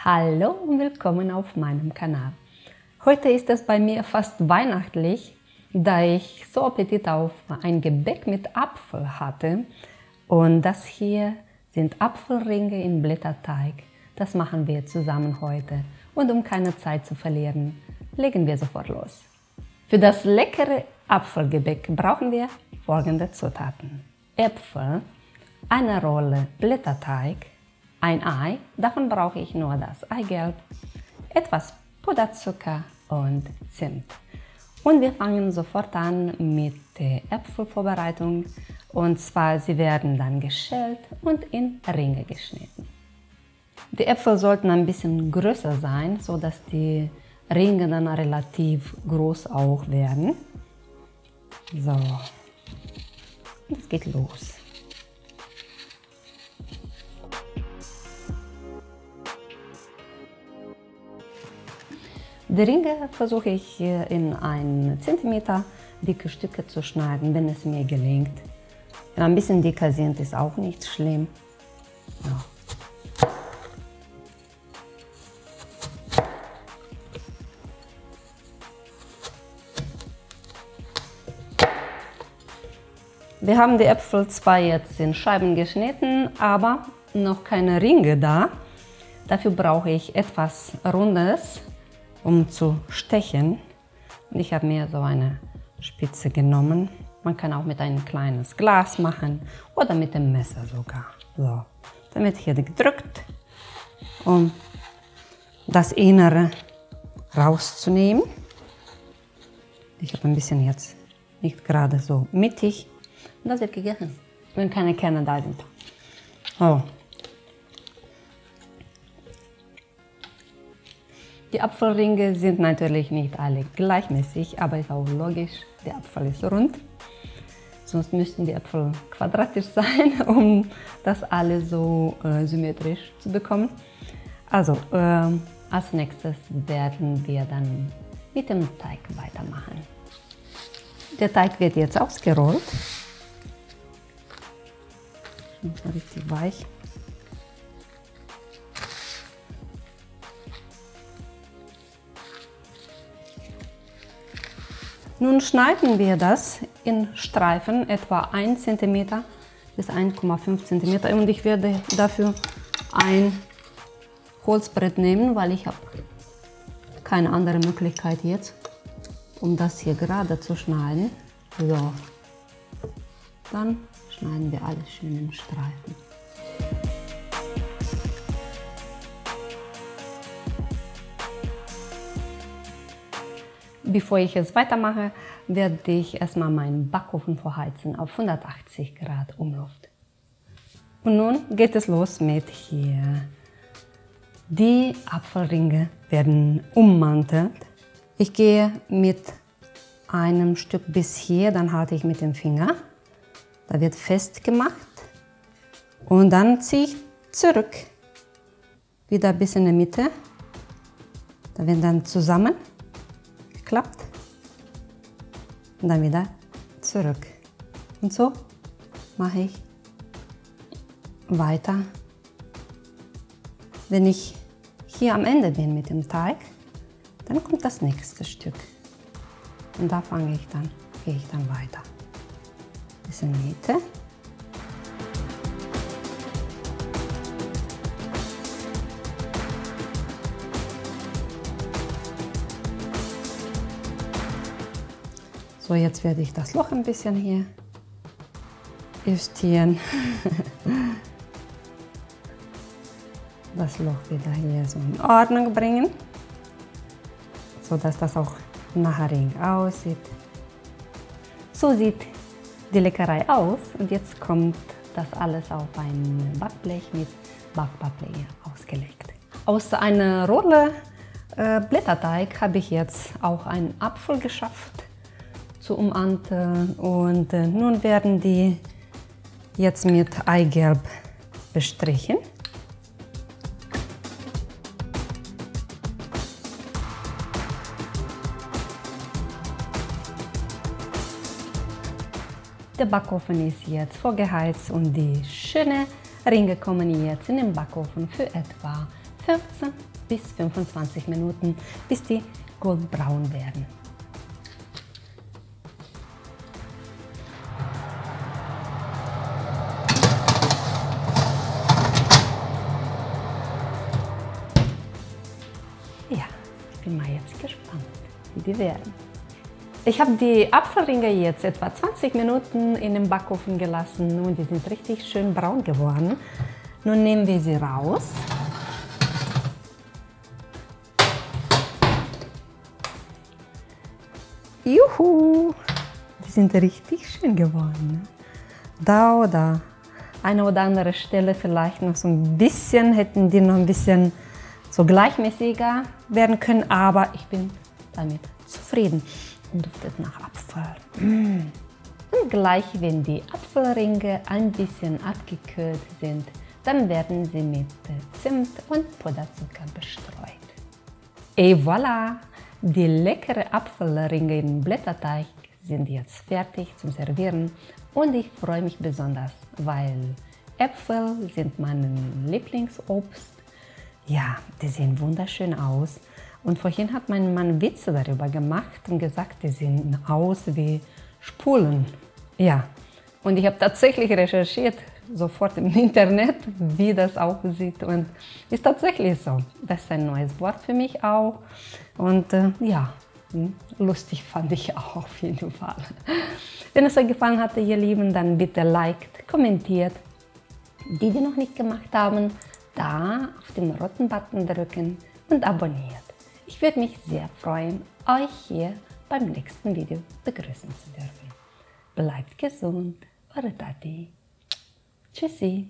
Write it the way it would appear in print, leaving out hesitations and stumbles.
Hallo und willkommen auf meinem Kanal. Heute ist es bei mir fast weihnachtlich, da ich so Appetit auf ein Gebäck mit Apfel hatte. Und das hier sind Apfelringe in Blätterteig. Das machen wir zusammen heute. Und um keine Zeit zu verlieren, legen wir sofort los. Für das leckere Apfelgebäck brauchen wir folgende Zutaten: Äpfel, eine Rolle Blätterteig, ein Ei, davon brauche ich nur das Eigelb, etwas Puderzucker und Zimt. Und wir fangen sofort an mit der Äpfelvorbereitung. Und zwar, sie werden dann geschält und in Ringe geschnitten. Die Äpfel sollten ein bisschen größer sein, sodass die Ringe dann relativ groß auch werden. So, und es geht los. Die Ringe versuche ich in 1 cm dicke Stücke zu schneiden, wenn es mir gelingt. Wenn ein bisschen dicker sind, ist auch nicht schlimm. Ja. Wir haben die Äpfel zwar jetzt in Scheiben geschnitten, aber noch keine Ringe da. Dafür brauche ich etwas Rundes, um zu stechen. Und ich habe mir so eine Spitze genommen. Man kann auch mit einem kleines Glas machen oder mit dem Messer sogar. So, dann wird hier gedrückt, um das Innere rauszunehmen. Ich habe ein bisschen jetzt nicht gerade so mittig. Und das wird gegessen, wenn keine Kerne da sind. Oh. Die Apfelringe sind natürlich nicht alle gleichmäßig, aber ist auch logisch, der Apfel ist rund. Sonst müssten die Äpfel quadratisch sein, um das alles so symmetrisch zu bekommen. Also als nächstes werden wir dann mit dem Teig weitermachen. Der Teig wird jetzt ausgerollt. Richtig weich. Nun schneiden wir das in Streifen, etwa 1 cm bis 1,5 cm. Und ich werde dafür ein Holzbrett nehmen, weil ich habe keine andere Möglichkeit jetzt, um das hier gerade zu schneiden. So, dann schneiden wir alles schön in Streifen. Bevor ich es weitermache, werde ich erstmal meinen Backofen vorheizen auf 180 Grad Umluft. Und nun geht es los mit hier. Die Apfelringe werden ummantelt. Ich gehe mit einem Stück bis hier, dann halte ich mit dem Finger. Da wird festgemacht und dann ziehe ich zurück. Wieder bis in der Mitte. Da wird dann zusammen klappt und dann wieder zurück. Und so mache ich weiter. Wenn ich hier am Ende bin mit dem Teig, dann kommt das nächste Stück. Und da gehe ich dann weiter. Bis in die Mitte. So, jetzt werde ich das Loch ein bisschen hier justieren. Das Loch wieder hier so in Ordnung bringen, so dass das auch nachher aussieht. So sieht die Leckerei aus und jetzt kommt das alles auf ein Backblech mit Backpapier ausgelegt. Aus einer Rolle Blätterteig habe ich jetzt auch einen Apfel geschafft zu umanteln und nun werden die jetzt mit Eigelb bestrichen. Der Backofen ist jetzt vorgeheizt und die schönen Ringe kommen jetzt in den Backofen für etwa 15 bis 25 Minuten, bis die goldbraun werden. Ja, ich bin mal jetzt gespannt, wie die werden. Ich habe die Apfelringe jetzt etwa 20 Minuten in den Backofen gelassen und die sind richtig schön braun geworden. Nun nehmen wir sie raus. Juhu! Die sind richtig schön geworden. Da oder eine oder andere Stelle vielleicht noch so ein bisschen, hätten die noch ein bisschen so gleichmäßiger werden können, aber ich bin damit zufrieden. Duftet nach Apfel. Und gleich, wenn die Apfelringe ein bisschen abgekühlt sind, dann werden sie mit Zimt und Puderzucker bestreut. Et voilà! Die leckeren Apfelringe im Blätterteig sind jetzt fertig zum Servieren und ich freue mich besonders, weil Äpfel sind mein Lieblingsobst. Ja, die sehen wunderschön aus. Und vorhin hat mein Mann Witze darüber gemacht und gesagt, die sehen aus wie Spulen. Ja, und ich habe tatsächlich recherchiert, sofort im Internet, wie das aussieht. Und ist tatsächlich so. Das ist ein neues Wort für mich auch. Und ja, lustig fand ich auch auf jeden Fall. Wenn es euch gefallen hat, ihr Lieben, dann bitte liked, kommentiert. Die noch nicht gemacht haben, da auf den roten Button drücken und abonniert. Ich würde mich sehr freuen, euch hier beim nächsten Video begrüßen zu dürfen. Bleibt gesund, eure Tati. Tschüssi.